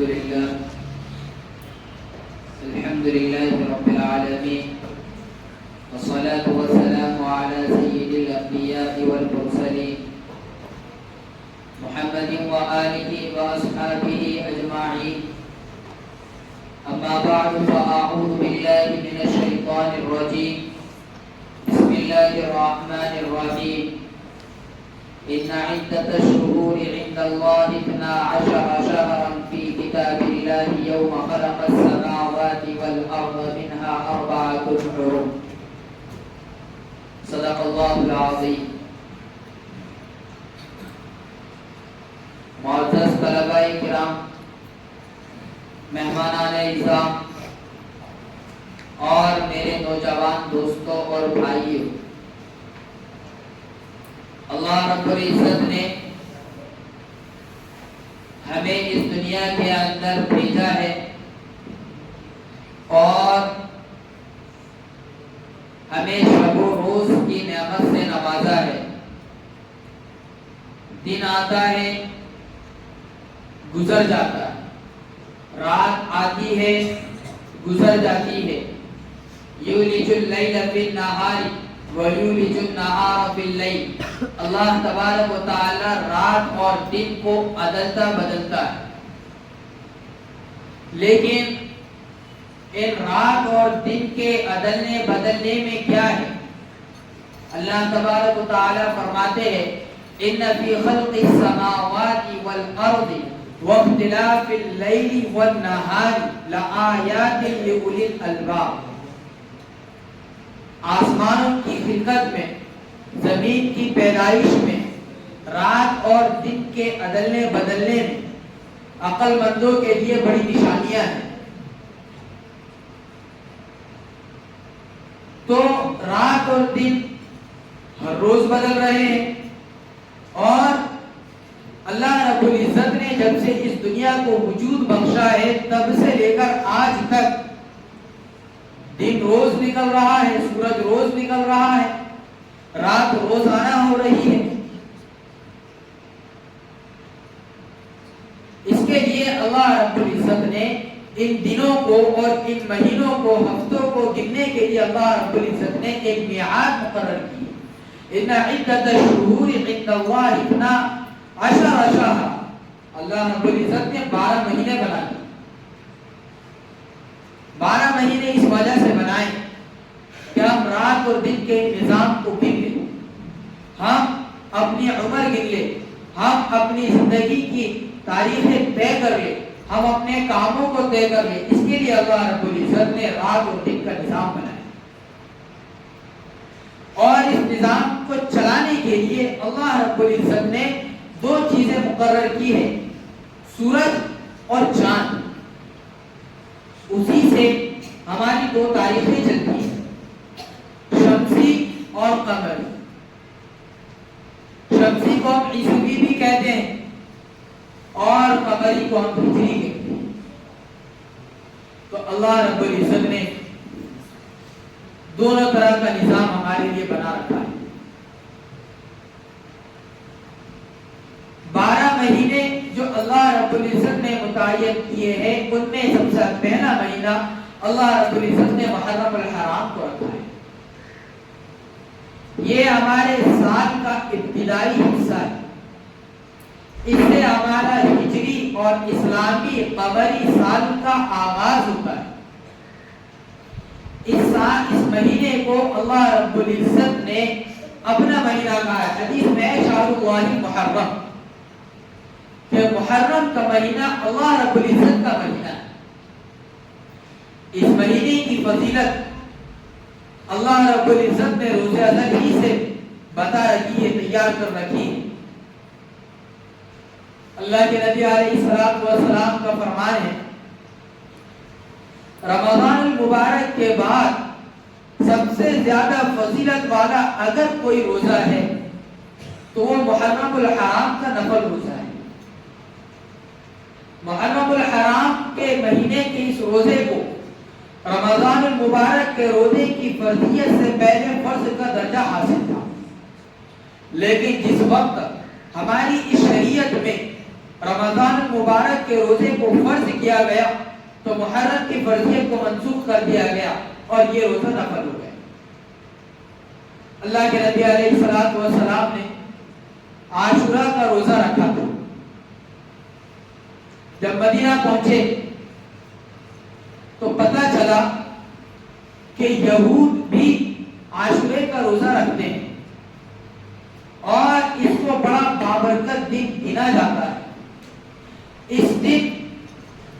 الحمد لله رب العالمين والصلاة والسلام على سيد الأنبياء والمرسلين محمد وآله وأصحابه أجمعين. أما بعد فأعوذ بالله من الشيطان الرجيم. بسم الله الرحمن الرحيم. إن عدة الشهور عند الله 12 شهرا في كتاب الله يوم خلق السماوات والأرض منها 4 حرم. صدق الله العظيم. معزز طلباء کرام، مہمانان اعزام اور میرے نوجوان دوستوں اور بھائیوں، اللہ رب العزت نے ہمیں اس دنیا کے اندر بھیجا ہے اور ہمیں شب و روز کی نعمت سے نوازا ہے. دن آتا ہے، گزر جاتا ہے، رات آتی ہے، گزر جاتی ہے. یولج اللیل فی النہار وَيُولِجُ النَّهَارَ فِي اللَّيْلِ. اللہ تبارک و تعالی رات اور دن کو عدلتا بدلتا ہے، لیکن ان رات اور دن کے عدلنے بدلنے میں کیا ہے؟ اللہ تبارک و تعالی فرماتے ہیں إِنَّ فِي خَلْقِ السَّمَاوَاتِ وَالْأَرْضِ وَاخْتِلَافِ اللَّيْلِ وَالنَّهَارِ لَآيَاتٍ لِأُولِي الْأَلْبَابِ. آسمانوں کی خلقت میں، زمین کی پیدائش میں، رات اور دن کے عدلنے بدلنے میں عقل مندوں کے لیے بڑی نشانیاں ہیں. تو رات اور دن ہر روز بدل رہے ہیں، اور اللہ رب العزت نے جب سے اس دنیا کو وجود بخشا ہے تب سے لے کر آج تک دن روز نکل رہا ہے، سورج روز نکل رہا ہے، رات روزانہ ہو رہی ہے. اس کے لیے اللہ رب العزت نے ان دنوں کو اور ان مہینوں کو، ہفتوں کو گننے کے لیے اللہ رب العزت نے ایک میعاد مقرر کی. ان عدت الشہور عند اللہ 12 شہرا. اللہ رب العزت نے 12 مہینے بنا دیے. 12 مہینے اس وجہ سے بنائے کہ ہم رات اور دن کے نظام کو گن لیں، ہم اپنی عمر گن لیں، ہم اپنی زندگی کی تاریخیں طے کر لیں، ہم اپنے کاموں کو طے کر لیں. اس کے لیے اللہ رب العزت نے رات اور دن کا نظام بنایا، اور اس نظام کو چلانے کے لیے اللہ رب العزت نے 2 چیزیں مقرر کی ہیں: سورج اور چاند. اسی سے ہماری 2 تاریخیں چلتی ہیں، شمسی اور قمری. شمسی کو ہم عیسوی بھی کہتے ہیں اور قمری کو ہم ہجری کہتے ہیں. تو اللہ رب العزت نے دونوں طرح کا نظام ہمارے لیے بنا رکھا ہے. 12 مہینے جو اللہ رب العزت نے متعین کیے ہیں، ان میں سب سے پہلا مہینہ اللہ رب العزت نے محرم الحرام کو رکھا ہے. یہ ہمارے سال کا ابتدائی حصہ ہے. اس سے ہمارا ہجری اور اسلامی قمری سال کا آغاز ہوتا ہے. اس مہینے کو اللہ رب العزت نے اپنا مہینہ کہا ہے. حدیث میں شہر اللہ محرم، کہ محرم کا مہینہ اللہ رب العزت کا مہینہ ہے. اس مہینے کی فضیلت اللہ رب العزت نے روزہ ازل ہی سے بتا رکھی ہے، تیار کر رکھی ہے. اللہ کے نبی علیہ الصلوۃ والسلام کا فرمان ہے، رمضان المبارک کے بعد سب سے زیادہ فضیلت والا اگر کوئی روزہ ہے تو وہ محرم الحرام کا نفل روزہ ہے. محرم الحرام کے مہینے کے اس روزے کو رمضان المبارک کے روزے کی فرضیت سے پہلے فرض کا درجہ حاصل تھا، لیکن جس وقت ہماری اس شریعت میں رمضان المبارک کے روزے کو فرض کیا گیا تو محرم کی فرضیت کو منسوخ کر دیا گیا اور یہ روزہ نفل ہو گیا۔ اللہ کے نبی علیہ الصلوۃ والسلام نے عاشورہ کا روزہ رکھا تھا۔ جب مدینہ پہنچے تو پتہ چلا کہ یہود بھی عاشورے کا روزہ رکھتے ہیں اور اس کو بڑا بابرکت دن گنا جاتا ہے۔ اس دن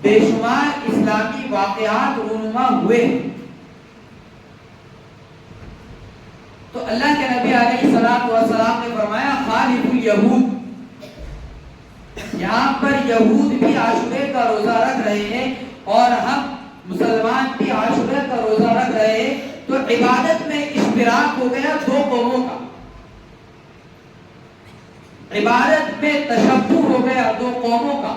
بے شمار اسلامی واقعات رونما ہوئے ہیں۔ تو اللہ کے نبی علیہ الصلوۃ والسلام نے فرمایا خالف الیہود، یہاں پر یہود بھی عاشورے کا روزہ رکھ رہے ہیں اور ہم مسلمان بھی عاشورے کا روزہ رکھ رہے ہیں، تو عبادت میں اشتراک ہو گیا دو قوموں کا، عبادت میں تشبہ ہو گیا دو قوموں کا۔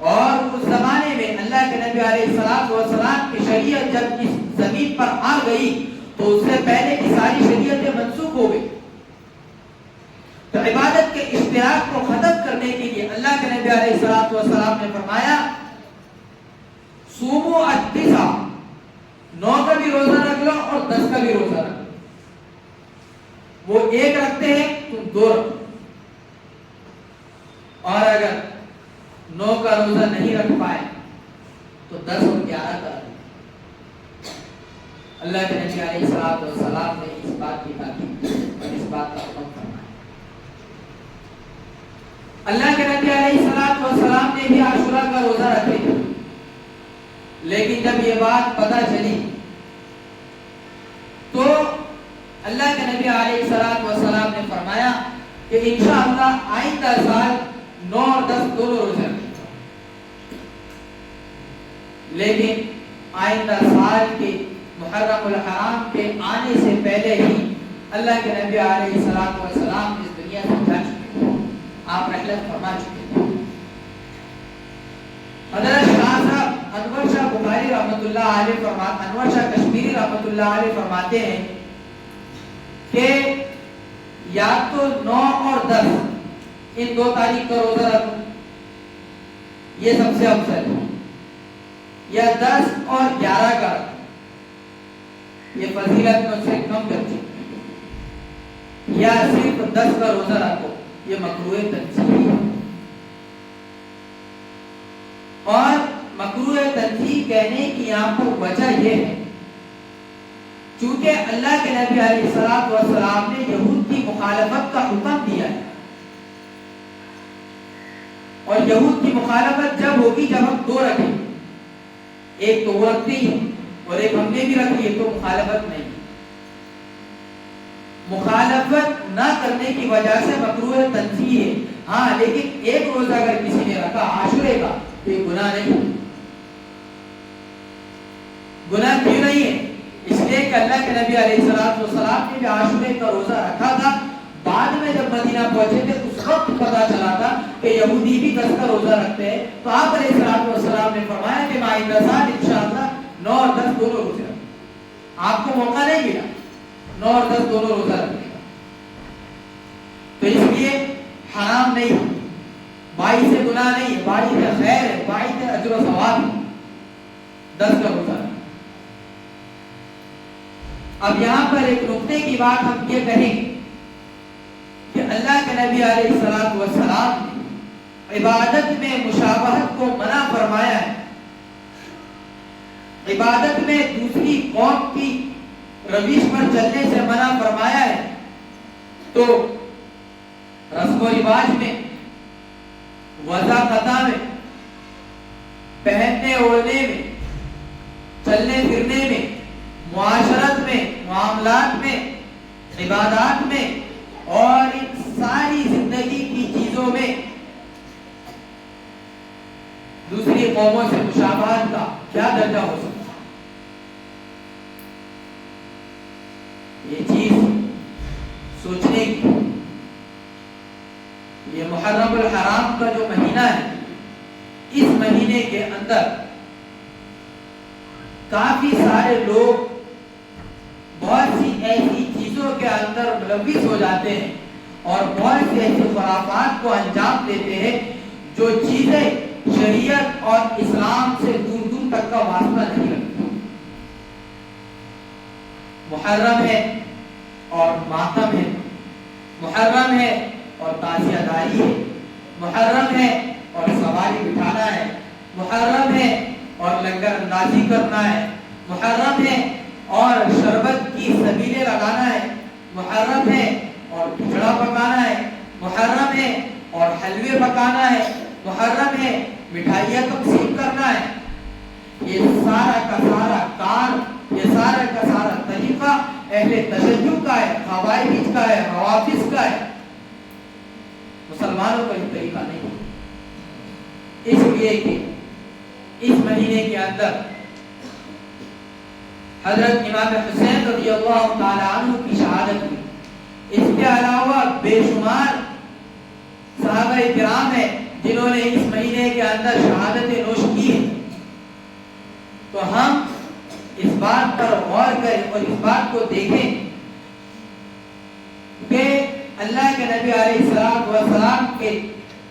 اور اس زمانے میں اللہ کے نبی علیہ الصلوۃ والسلام کی شریعت جب اس زمین پر آ گئی تو اس سے پہلے کی ساری شریعتیں منسوخ ہو گئی۔ تو عبادت کے اشتراک کو ختم کرنے کے لیے اللہ کے نبی علیہ الصلوۃ والسلام نے فرمایا صوموا التسع، 9 کا بھی روزہ رکھ لو اور 10 کا بھی روزہ رکھ لو۔ وہ ایک رکھتے ہیں تم 2 رکھو، اور اگر 9 کا روزہ نہیں رکھ پائے تو 10 اور 11 کا۔ اللہ کے نبی علیہ الصلوۃ والسلام نے اس بات کی تاکید کی اور اس بات کا حکم فرمایا۔ اللہ کے نبی علیہ الصلوۃ والسلام نے بھی عاشورہ کا روزہ رکھے تھے، لیکن جب یہ بات پتہ چلی تو اللہ کے نبی علیہ الصلوۃ والسلام نے فرمایا کہ انشاءاللہ آئندہ سال 9 اور 10 دونوں روزے رکھیں، لیکن آئندہ سال کے محرم الحرام کے آنے سے پہلے ہی اللہ کے نبی علیہ الصلوۃ والسلام اس دنیا سے جا چکے ہیں، آپ رحلت فرما چکے ہیں۔ حضرت شاہ صاحب انور شاہ بخاری رحمۃ اللہ علیہ فرماتے، انور شاہ کشمیری رحمۃ اللہ علیہ فرماتے ہیں کہ یا تو 9 اور 10 ان 2 تاریخ کا روزہ رکھو، یہ سب سے افضل ہے، یا 10 اور 11 کا، یہ فضیلت میں سے کم کرتی، یا صرف 10 کا روزہ رکھو، یہ مکروہ تنزیہی ہے۔ اور مکروہ تنزیہی کہنے کی یہاں پر وجہ یہ ہے چونکہ اللہ کے نبی علیہ الصلوۃ والسلام نے یہود کی مخالفت کا حکم دیا ہے، اور یہود کی مخالفت جب ہوگی جب ہم 2 رکھیں، ایک تو وہ رکھتے ہی اور ایک ہم نے بھی رکھ لی تو مخالفت نہیں۔ مخالفت نہ کرنے کی وجہ سے مکروہ تنزیہی ہے، ہاں لیکن ایک روزہ اگر کسی نے رکھا عاشورے کا تو یہ گناہ نہیں، گناہ کیوں نہیں ہے؟ اس لیے کہ اللہ کے نبی علیہ الصلوۃ والسلام نے بھی عاشورے کا روزہ رکھا تھا، بعد میں جب مدینہ پہنچے تھے اس وقت پتہ چلا تھا کہ یہودی بھی 10 کا روزہ رکھتے ہیں، تو آپ علیہ الصلوۃ والسلام نے فرمایا کہ آئندہ سال انشاءاللہ 9 اور 10 دونوں روزے رکھیں۔ آپ کو موقع نہیں ملا 9 اور 10 دونوں روزہ رکھنے کا، تو اس لیے حرام نہیں، باعث گناہ نہیں ہے، باعث خیر ہے، باعث اجر و ثواب ہے 10 کا روزہ۔ اب یہاں پر ایک نقطے کی بات ہم یہ کہیں کہ اللہ کے نبی علیہ الصلوۃ والسلام نے عبادت میں مشابہت کو منع فرمایا ہے، عبادت میں دوسری قوم کی روش پر چلنے سے منع فرمایا ہے، تو رسم و رواج میں، وضاقتہ میں، پہننے اوڑھنے میں، چلنے پھرنے میں، معاشرت میں، معاملات میں، عبادات میں اور ان ساری زندگی کی چیزوں میں دوسری قوموں سے مشابہت کا کیا درجہ ہو سکتا ہے؟ یہ چیز سوچنے کی۔ یہ محرم الحرام کا جو مہینہ ہے، اس مہینے کے اندر کافی سارے لوگ بہت سی ایسی چیزوں کے اندر ملوث ہو جاتے ہیں اور بہت سی ایسی خرافات کو انجام دیتے ہیں جو چیزیں شریعت اور اسلام سے دور دور تک کا واسطہ نہیں رکھتی. محرم ہے اور ماتم ہے، محرم ہے اور تعزیہ داری ہے، محرم ہے اور سواری بٹھانا ہے، محرم ہے اور لنگر اندازی کرنا ہے، محرم ہے اور شربت کی سبیلیں لگانا ہے، محرم ہے اور کھچڑا پکانا ہے، محرم ہے اور حلوے پکانا ہے، محرم ہے مٹھائیاں تقسیم کرنا ہے. یہ سارا کا سارا کار، یہ سارا کا سارا طریقہ اہل تشیع کا ہے، خوارج کا ہے، روافض کا ہے. مسلمانوں کا یہ طریقہ نہیں. اس لیے کہ اس مہینے کے اندر حضرت امام حسین رضی اللہ تعالی عنہ کی شہادت ہوئی. اس کے علاوہ بے شمار صحابہ کرام ہیں جنہوں نے اس مہینے کے اندر شہادتیں نوش کی ہیں. تو ہم اس بات پر غور کریں اور اس بات کو دیکھیں کہ اللہ کے نبی علیہ السلام کے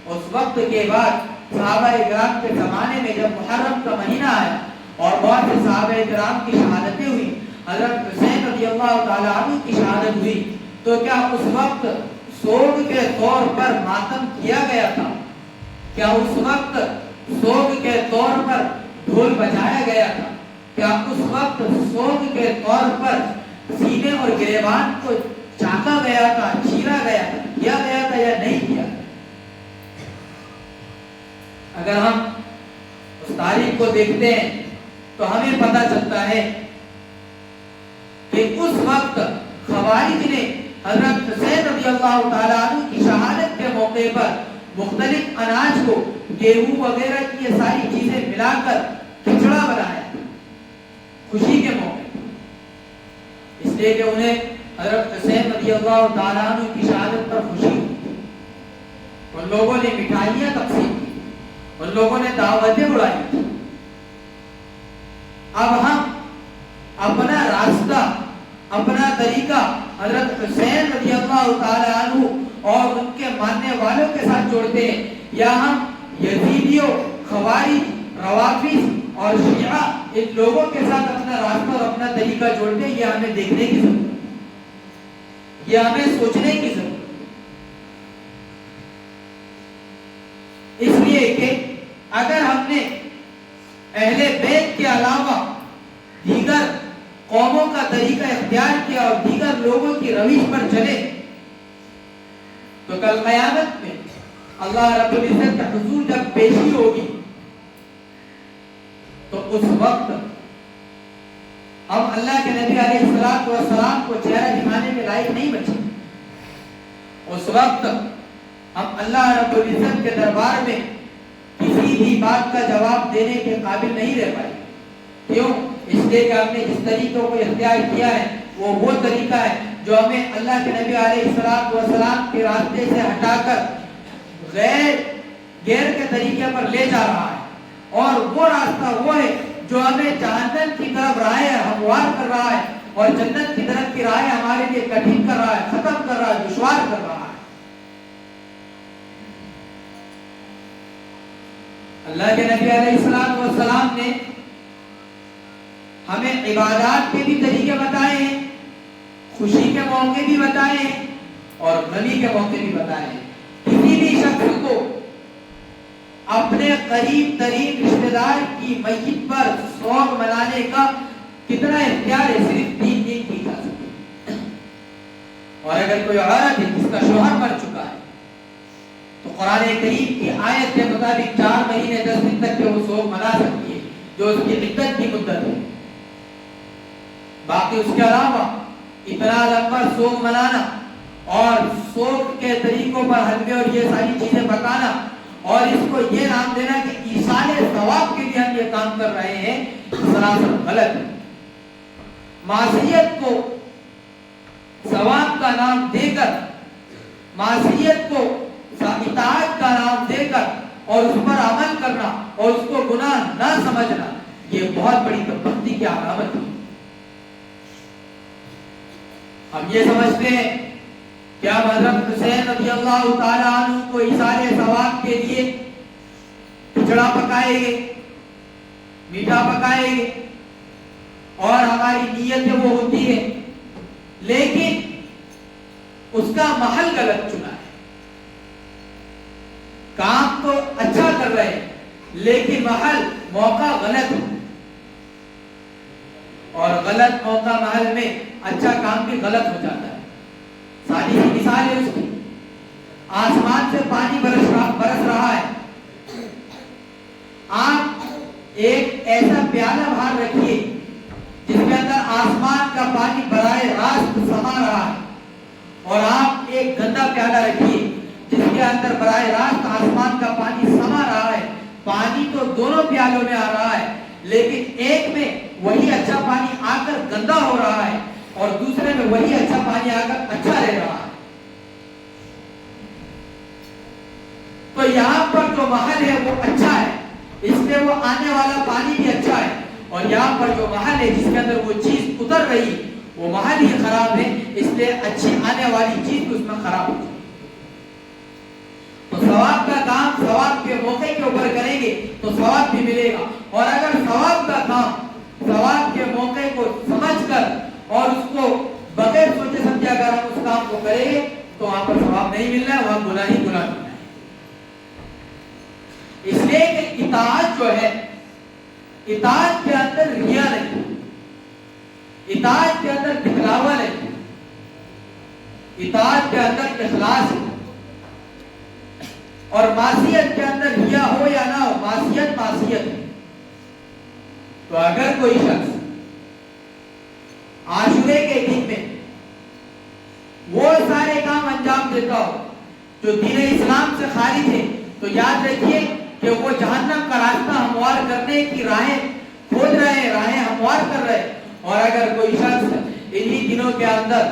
اس وقت کے بعد صحابہ کرام کے زمانے میں جب محرم کا مہینہ آیا اور بہت سے صحابہ کرام کی شہادتیں ہوئی، حضرت حسین رضی اللہ تعالی عنہ کی شہادت ہوئی، تو کیا اس وقت سوگ کے طور پر ماتم کیا گیا تھا؟ کیا اس وقت سوگ کے طور پر ڈھول بجایا گیا تھا؟ کیا اس وقت سوگ کے طور پر سینے اور گریبان کو چاکا گیا تھا، چیرا گیا تھا، کیا گیا تھا یا نہیں کیا؟ اگر ہم اس تاریخ کو دیکھتے ہیں تو ہمیں پتہ چلتا ہے کہ اس وقت خوارج نے حضرت حسین رضی اللہ تعالیٰ عنہ کی شہادت کے موقع پر مختلف اناج کو، گیہوں وغیرہ کی یہ ساری چیزیں ملا کر کھچڑا بنایا خوشی کے موقع پر، اس لیے کہ انہیں حضرت حسین رضی اللہ تعالیٰ عنہ کی شہادت پر خوشی ہوئی. ان لوگوں نے مٹھائیاں تقسیم کی، ان لوگوں نے دعوتیں اڑائی. اب ہم اپنا راستہ، اپنا طریقہ حضرت حسین رضی اللہ تعالیٰ عنہ اور ان کے ماننے والوں کے ساتھ جوڑتے ہیں، یا ہم یزیدیوں، خوارج، روافض اور شیعہ ان لوگوں کے ساتھ اپنا راستہ اور اپنا طریقہ جوڑتے ہیں؟ یہ ہمیں دیکھنے کی ضرورت ہے، یہ ہمیں سوچنے کی ضرورت ہے. اس لیے کہ اگر ہم نے اہل بیت کے علاوہ دیگر قوموں کا طریقہ اختیار کیا اور دیگر لوگوں کی روش پر چلے تو کل قیامت میں اللہ رب العزت کا حضور جب پیشی ہوگی تو اس وقت ہم اللہ کے نبی علیہ السلام کو چہرہ دکھانے کے لائق نہیں بچے. اس وقت ہم اللہ رب العزت کے دربار میں کسی بھی بات کا جواب دینے کے قابل نہیں رہ پائے. کیوں؟ اس لیے کہ ہم نے جس طریقے کو اختیار کیا ہے وہ طریقہ ہے جو ہمیں اللہ کے نبی علیہ السلام کے راستے سے ہٹا کر غیر کے طریقے پر لے جا رہا ہے. اور وہ راستہ وہ ہے جو ہمیں جہنم کی طرف راہیں ہموار کر رہا ہے اور جنت کی طرف کی راہیں ہمارے لیے کٹھن کر رہا ہے، ختم کر رہا ہے، دشوار کر رہا ہے. اللہ کے نبی علیہ السلام نے ہمیں عبادات کے بھی طریقے بتائے ہیں، خوشی کے موقع بھی بتائے ہیں اور غمی کے موقع بھی بتائے ہیں. کسی بھی شخص کو اپنے قریب ترین رشتہ دار کی میت پر سوگ منانے کا کتنا اختیار ہے؟ صرف 3 دن کی اجازت. اور اگر کوئی عورت ہے جس کا شوہر مر چکا ہے تو قرآن کریم کی آیت کے مطابق 4 مہینے 10 دن تک وہ سوگ منا سکتی ہے جو اس کی عدت کی مدت ہے. باقی اس کے علاوہ اتنا لمبا سوگ منانا اور سوگ کے طریقوں پر حلوے اور یہ ساری چیزیں پکانا اور اس کو یہ نام دینا کہ ایصال ثواب کے لیے ہم یہ کام کر رہے ہیں، سراسر غلط ہے. معصیت کو ثواب کا نام دے کر، معصیت کو اطاعت کا نام دے کر اور اس پر عمل کرنا اور اس کو گناہ نہ سمجھنا، یہ بہت بڑی بدبختی کی علامت ہے. ہم یہ سمجھتے ہیں کہ اب حضرت حسین رضی اللہ تعالیٰ عنہ کو ایصال ثواب کے لیے کھچڑا پکائیں گے، میٹھا پکائیں گے، اور ہماری نیت وہ ہوتی ہے، لیکن اس کا محل غلط چنا ہے. کام تو اچھا کر رہے ہیں لیکن محل موقع غلط ہے، اور غلط موقع محل میں اچھا کام بھی غلط ہو جاتا ہے. سادی سی مثال ہے اس کی، آسمان سے پانی برس رہا ہے، آپ ایک ایسا پیالہ باہر رکھیے جس کے اندر آسمان کا پانی براہ راست سما رہا ہے، اور آپ ایک گندا پیالہ رکھیے جس کے اندر براہ راست آسمان کا پانی سما رہا ہے. پانی تو دونوں پیالوں میں آ رہا ہے، لیکن ایک میں وہی اچھا پانی آ کر گندا ہو رہا ہے اور دوسرے میں وہی اچھا پانی آ کر اچھا رہ رہا ہے. تو یہاں پر جو محل ہے وہ اچھا ہے، اس لیے وہ آنے والا پانی بھی اچھا ہے، اور یہاں پر جو محل ہے جس کے اندر وہ چیز اتر رہی وہ محل ہی خراب ہے، اس لیے اچھی آنے والی چیز اس میں خراب ہوتی ہے. تو ثواب کا کام ثواب کے موقع کے اوپر کریں گے تو ثواب بھی ملے گا، اور اگر ثواب کا کام ثواب کے موقع کو سمجھ کر اور اس کو بغیر سوچے سمجھے اگر ہم اس کام کو کریں گے تو وہاں پر ثواب نہیں ملنا ہے، وہاں گناہ ہی گناہ ملنا ہے. اس لیے کہ اطاعت جو ہے، اطاعت کے اندر ریا نہیں، اطاعت کے اندر دکھلاوا نہیں، اطاعت کے اندر اخلاص ہے. اور معصیت کے اندر ریا ہو یا نہ ہو، معصیت معصیت ہے. تو اگر کوئی شخص عاشورے کے دن میں وہ سارے کام انجام دیتا ہو جو دین اسلام سے خارج ہے، تو یاد رکھیے کہ وہ جہنم کا راستہ ہموار کرنے کی راہیں کھود رہے ہیں، راہیں ہموار کر رہے ہیں. اور اگر کوئی شخص انہی دنوں کے اندر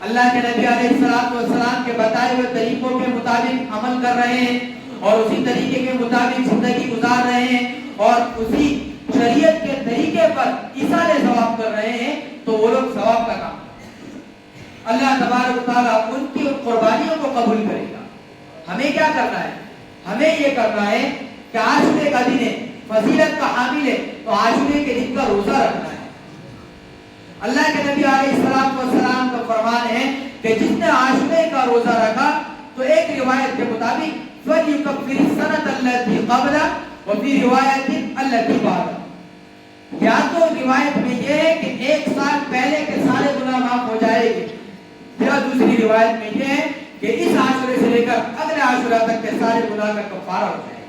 اللہ کے نبی علیہ السلام کے بتائے ہوئے طریقوں کے مطابق عمل کر رہے ہیں اور اسی طریقے کے مطابق زندگی گزار رہے ہیں اور اسی شریعت کے طریقے پر ایصال ثواب کر رہے ہیں، تو وہ لوگ ثواب کا کام کریں. اللہ تبارک و تعالیٰ ان کی قربانیوں کو قبول کرے گا. ہمیں کیا کرنا ہے؟ ہمیں یہ کرنا ہے کہ عاشورے کا دن ہے، فضیلت کا حامل ہے، تو عاشورے کے دن کا روزہ رکھنا ہے. اللہ کے نبی علیہ السلام کا فرمان ہے کہ جس نے عاشورے کا روزہ رکھا تو ایک روایت کے مطابق فَلْيُكَفِّرِ السَّنَةَ الَّتِي قَبْلَهُ وَفِي رِوَایَةٍ الَّتِي بَعْدَهُ. یا تو روایت میں یہ ہے کہ ایک سال پہلے کے سارے گناہ معاف ہو جائے گے، یا دوسری روایت میں یہ ہے کہ اس عاشورے سے لے کر اگلے عاشورہ تک کے سارے گناہ کا کفارہ ہو جائے گا.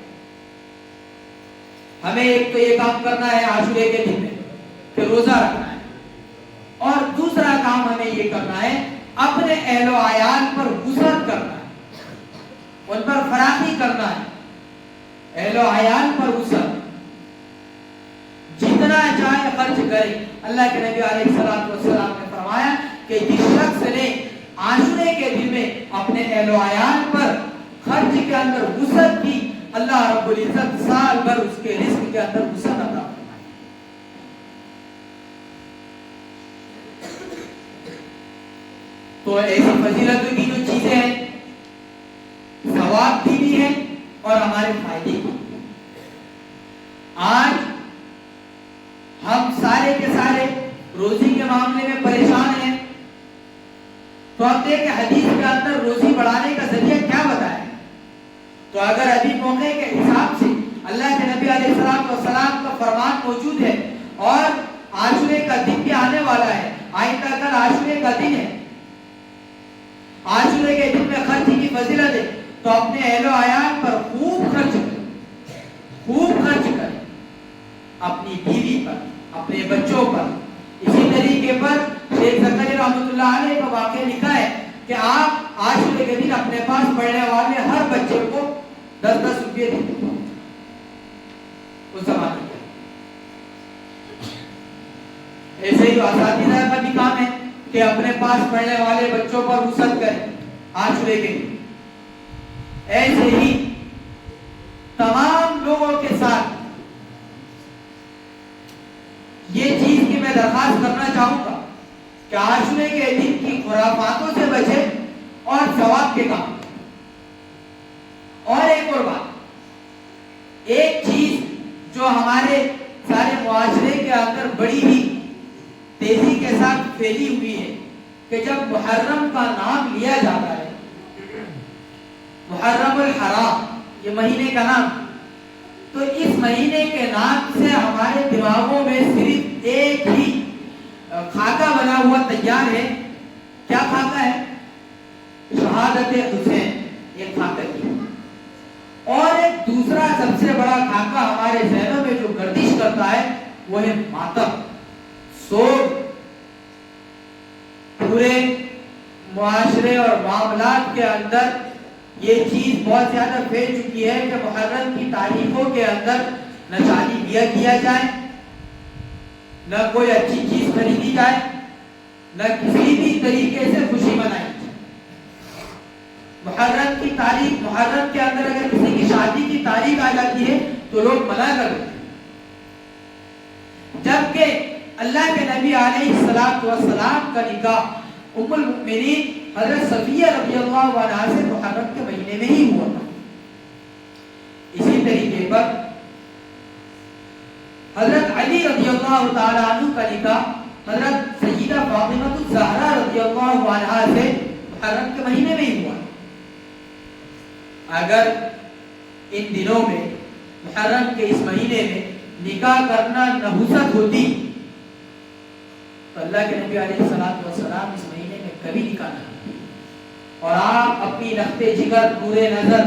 ہمیں ایک تو یہ کام کرنا ہے عاشورے کے دن میں کہ روزہ رکھنا ہے، اور دوسرا کام ہمیں یہ کرنا ہے اپنے اہل و عیال پر وسعت کرنا ہے، ان پر فراخی کرنا ہے. اہل و عیال پر وسعت، جتنا چاہے خرچ کرے. اللہ کے نبی علیہ السلام نے فرمایا کہ جس شخص نے عاشورے کے دن میں اپنے اہل و عیال پر خرچ کے اندر وسعت کی، اللہ رب العزت سال بھر اس کے رزق کے اندر وسعت عطا فرمائے. تو ایسی فضیلتوں کی جو چیزیں ہیں ثواب کی بھی ہیں اور ہمارے فائدے کی. آج ہم سارے کے سارے روزی کے معاملے میں پریشان ہیں، تو ہم دیکھیں حدیث کے اندر روزی بڑھانے کا ذریعہ کیا بتایا. تو اگر ابھی موقع کے حساب سے اللہ کے نبی علیہ السلام کا فرمان موجود ہے اور عاشورے کا دن بھی آنے والا ہے، آئندہ کل عاشورے کا دن ہے، عاشورے کے دن میں خرچ کی فضیلت ہے، تو اپنے اہل و عیال پر خوب خرچ کریں، خوب خرچ کریں، اپنی بیوی پر، اپنے بچوں پر. اسی طریقے پر شیخ زکریا رحمۃ اللہ علیہ کا واقعہ لکھا ہے کہ آپ عاشورے کے دن اپنے پاس پڑھنے والے ہر بچے کو 10-10 روپے دیتے تھے اس زمانے میں. ایسے ہی اساتذہ کا بھی کام ہے کہ اپنے پاس پڑھنے والے بچوں پر وسعت کریں عاشورے کے دن. ایسے ہی تمام لوگوں کے ساتھ یہ چیز کی میں درخواست کرنا چاہوں گا کہ عاشورے کے دن کی خرافاتوں سے بچیں اور ثواب کے کام. اور ایک اور بات ایک چیز جو ہمارے سارے معاشرے کے اندر بڑی ہی تیزی کے ساتھ پھیلی ہوئی ہے کہ جب محرم کا نام لیا جاتا ہے، محرم الحرام یہ مہینے کا نام، تو اس مہینے کے نام سے ہمارے دماغوں میں صرف ایک ہی خاکہ بنا ہوا تیار ہے. کیا خاکہ ہے؟ شہادت حسین، ایک خاکہ کی. اور ایک دوسرا سب سے بڑا خاکہ ہمارے ذہنوں میں جو گردش کرتا ہے وہ ہے ماتم، سوگ. پورے معاشرے اور معاملات کے اندر یہ چیز بہت زیادہ پھیل چکی ہے کہ محرم کی تاریخوں کے اندر نہ شادی بیاہ کیا جائے، نہ کوئی اچھی چیز خریدی جائے، نہ کسی بھی طریقے سے خوشی منائی جائے. محرم کی تاریخ، محرم کے اندر اگر کسی کی شادی کی تاریخ آ جاتی ہے تو لوگ منع کر دیتے ہیں، جبکہ اللہ کے نبی علیہ السلام کا نکاح ام المؤمنین حضرت صفیہ رضی اللہ عنہا سے محرم کے مہینے میں ہی ہوا تھا. اسی طریقے پر حضرت علی رضی اللہ تعالی عنہ کا نکاح حضرت سیدہ فاطمہ الزہرا رضی اللہ عنہا سے محرم کے مہینے میں ہی ہوا. اگر ان دنوں میں محرم کے اس مہینے میں نکاح کرنا نحوست ہوتی تو اللہ کے نبی علیہ السلام اس مہینے میں کبھی نکاح نہ کرتے. اور آپ اپنی رخت جگر پورے نظر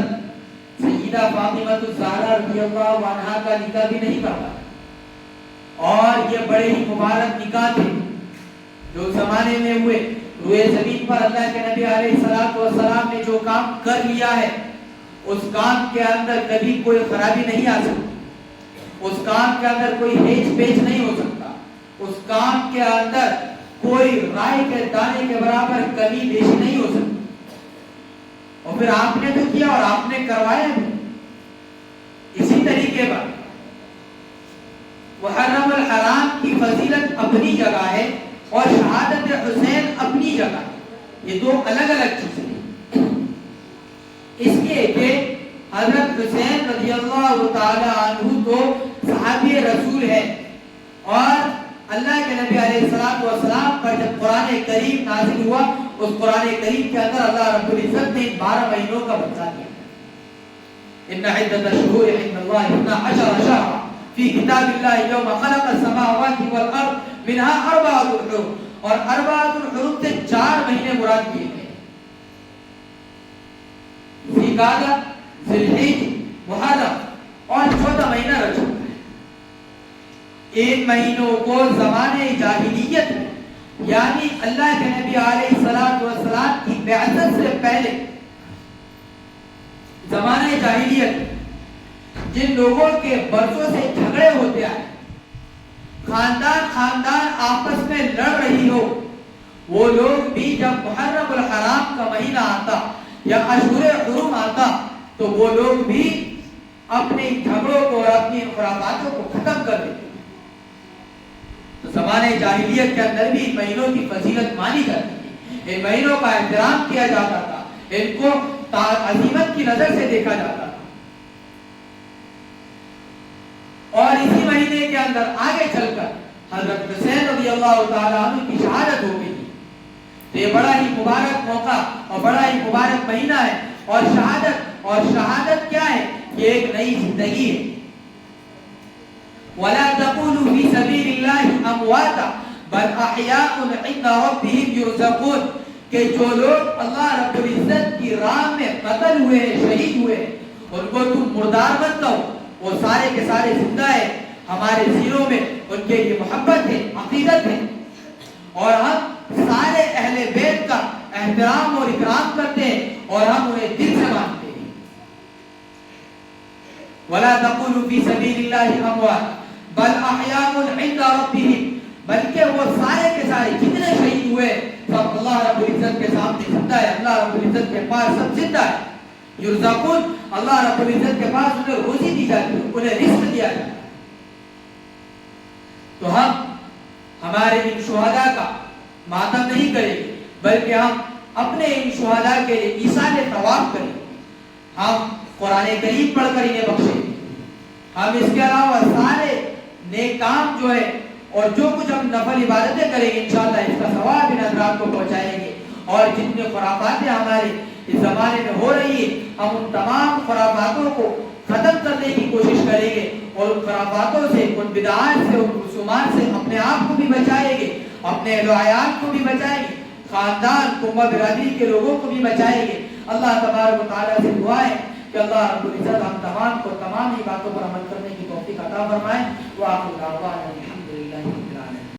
سیدہ فاطمہ الزہرا رضی اللہ عنہا کا نکاح بھی نہیں کر پاتے. اور یہ بڑے ہی مبارک نکاح تھے جو زمانے میں ہوئے. روئے زمین پر اللہ کے نبی علیہ السلام نے جو کام کر لیا ہے اس کام کے اندر کبھی کوئی خرابی نہیں آ سکتی، اس کام کے اندر کوئی ہیچ پیچ نہیں ہو سکتا، اس کام کے اندر کوئی رائے کے دانے کے برابر کمی بیشی نہیں ہو سکتی. اور پھر آپ نے تو کیا اور آپ نے کروایا بھی. اسی طریقے پر محرم الحرام کی فضیلت اپنی جگہ ہے اور شہادت حسین اپنی جگہ ہے. یہ دو الگ الگ چیزیں ہیں. اس کے کہ حضرت حسین رضی اللہ تعالی عنہ تو صحابی رسول ہے، اور اللہ کے نبی علیہ السلام پر جب قرآن کریم نازل ہوا اس قرآن کریم کے اندر اللہ رب العزت نے 12 مہینوں کا بتا دیا. ان عدۃ الشہور عند اللہ 12 شہرا فی کتاب اللہ یوم خلق السماوات والارض منها 4 حروف، اور 4 حروف سے 4 مہینے مراد کیے گئے. ذوالقعدہ، ذوالحجہ، محرم اور 14 مہینہ رجب. ان مہینوں کو زمانے جاہلیت یعنی اللہ کے نبی علیہ السلام کی بعثت سے پہلے زمانے جاہلیت جن لوگوں کے برسوں سے جھگڑے ہوتے آئے، خاندان آپس میں لڑ رہی ہو، وہ لوگ بھی جب محرم الحرام کا مہینہ آتا یا اشہر حرم آتا تو وہ لوگ بھی اپنے جھگڑوں کو اور اپنی خرافاتوں کو ختم کر دیتے. تو زمانے جاہلیت کے اندر بھی ان مہینوں کی فضیلت مانی جاتی ہے، ان مہینوں کا احترام کیا جاتا تھا، ان کو عظیمت کی نظر سے دیکھا جاتا تھا. اور اسی مہینے کے اندر آگے چل کر حضرت حسین رضی اللہ تعالیٰ عنہ کی شہادت ہو گئی. تو یہ بڑا ہی مبارک موقع اور بڑا ہی مبارک مہینہ ہے. اور شہادت کیا ہے؟ یہ ایک نئی زندگی ہے. وَلَا تَقُولُوا فِي سَبِيلِ اللَّهِ أَمْوَاتًا بَلْ أَحْيَاءٌ عِنْدَ رَبِّهِمْ يُرْزَقُونَ کہ جو لوگ اللہ رب العزت کی راہ میں قتل ہوئے ہیں، شہید ہوئے ہیں، ان کو تم مردار مت کہو، وہ سارے کے سارے زندہ ہیں. ہمارے سینوں میں ان کے لیے محبت ہے، عقیدت ہے، اور ہم سارے اہل بیت کا احترام اور اکرام کرتے ہیں اور ہم انہیں دل سے مانتے ہیں. وَلَا تَقُولُوا فِي سَبِيلِ اللَّهِ أَمْوَاتًا بَلْ أَحْيَاءٌ عِنْدَ رَبِّهِمْ بلکہ وہ سارے کے سارے جتنے شہید ہوئے سب اللہ رب العزت کے سامنے زندہ ہے، اللہ رب العزت کے پاس سب زندہ ہے. یرزقون اللہ رب العزت کے پاس انہیں روزی دی جاتی ہے، انہیں رزق دیا جاتا ہے. تو ہم ہمارے ان شہداء کا ماتم نہیں کریں گے بلکہ ہم اپنے ان شہداء کے لیے ایصال ثواب کریں. ہم قرآن کریم پڑھ کر انہیں بخشیں گے، ہم اس کے علاوہ سارے نیک کام جو ہے اور جو کچھ ہم نفل عبادتیں کریں گے انشاءاللہ اس کا ثواب ان حضرات کو پہنچائیں گے. اور جتنے خرافاتیں ہمارے اس زمانے میں ہو رہی ہے ہم ان تمام خرافاتوں کو ختم کرنے کی کوشش کریں گے اور ان خرافاتوں سے ان بدعات سے ان رسومات سے اپنے آپ کو بھی بچائیں گے, اپنے اہل و عیال کو بھی بچائیں گے, خاندان قوم برادری کے لوگوں کو بھی بچائیں گے. اللہ تبارک و تعالیٰ سے دعا ہے کہ اللہ رب العزت ہم تمام کو تمام ہی باتوں پر عمل کرنے کی توفیق عطا فرمائے. وآخر دعوانا